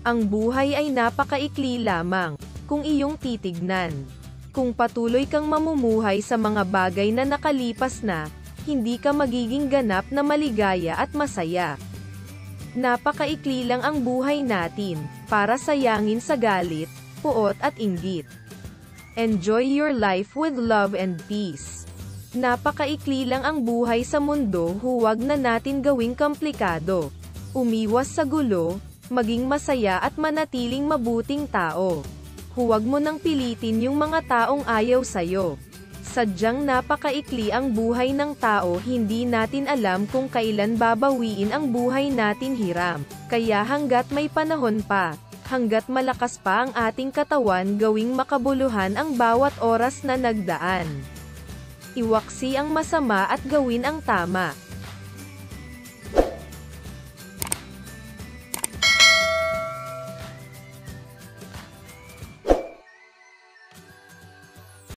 Ang buhay ay napakaikli lamang, kung iyong titignan. Kung patuloy kang mamumuhay sa mga bagay na nakalipas na, hindi ka magiging ganap na maligaya at masaya. Napakaikli lang ang buhay natin, para sayangin sa galit, puot at inggit. Enjoy your life with love and peace. Napakaikli lang ang buhay sa mundo, huwag na natin gawing komplikado. Umiwas sa gulo, maging masaya at manatiling mabuting tao. Huwag mo nang pilitin yung mga taong ayaw sa'yo. Sadyang napakaikli ang buhay ng tao, hindi natin alam kung kailan babawiin ang buhay natin hiram. Kaya hanggat may panahon pa, hanggat malakas pa ang ating katawan, gawing makabuluhan ang bawat oras na nagdaan. Iwaksi ang masama at gawin ang tama.